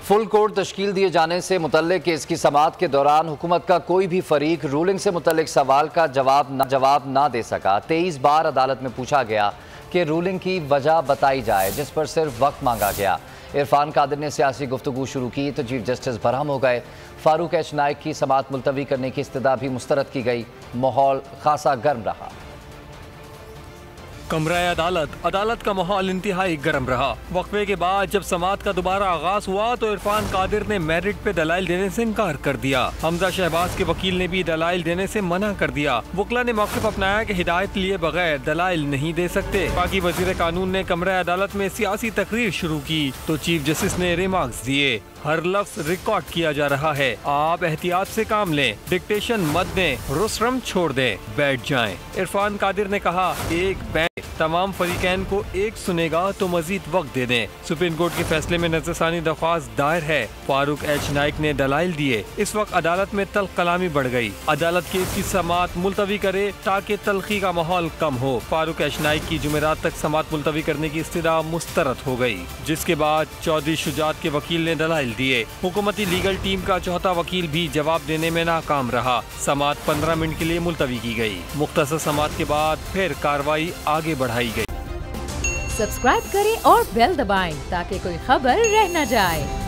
Full court तश्कील दिए जाने से मुतल्लिक केस की समाअत के दौरान हुकूमत का कोई भी फरीक रूलिंग से मुतल्लिक सवाल का जवाब ना दे सका। 23 बार अदालत में पूछा गया कि रूलिंग की वजह बताई जाए, जिस पर सिर्फ वक्त मांगा गया। इरफान कादिर ने सियासी गुफ्तगू शुरू की तो चीफ जस्टिस बरहम हो गए। फारूक एच नाइक की समाअत मुलतवी करने की इस्तदा भी मुस्तरद की गई। माहौल खासा गर्म रहा। कमरा अदालत का माहौल इंतहाई गर्म रहा। वक्फे के बाद जब समाअत का दोबारा आगाज हुआ तो इरफान कादिर ने मेरिट पे दलाइल देने से इनकार कर दिया। हमजा शहबाज के वकील ने भी दलाइल देने से मना कर दिया। वकला ने मौक़िफ़ अपनाया कि हिदायत लिए बगैर दलाइल नहीं दे सकते। बाकी वजीर कानून ने कमरा अदालत में सियासी तकरीर शुरू की तो चीफ जस्टिस ने रिमार्क्स दिए। हर लफ्ज रिकॉर्ड किया जा रहा है, आप एहतियात से काम लें, डिक्टेशन मत दें, रुस्रम छोड़ दें, बैठ जाएं। इरफान कादिर ने कहा, एक बैंक तमाम फरीकैन को एक सुनेगा तो मजीद वक्त दे दें। सुप्रीम कोर्ट के फैसले में नजरसानी दरख्वास्त दायर है। फारूक एच नाइक ने दलाइल दिए। इस वक्त अदालत में तल्ख कलामी बढ़ गई। अदालत केस की समाअत मुलतवी करे ताकि तल्खी का माहौल कम हो। फारूक एच नाइक की जुमेरात तक समाअत मुलतवी करने की इस्तदा मुस्तरद हो गई, जिसके बाद चौधरी शुजात के वकील ने दलाइल दिए। हुकूमती लीगल टीम का चौथा वकील भी जवाब देने में नाकाम रहा। समाअत 15 मिनट के लिए मुलतवी की गई। मुख्तसर समाअत के बाद फिर कार्रवाई आगे बढ़ाई गई। सब्सक्राइब करें और बेल दबाएं ताकि कोई खबर रह न जाए।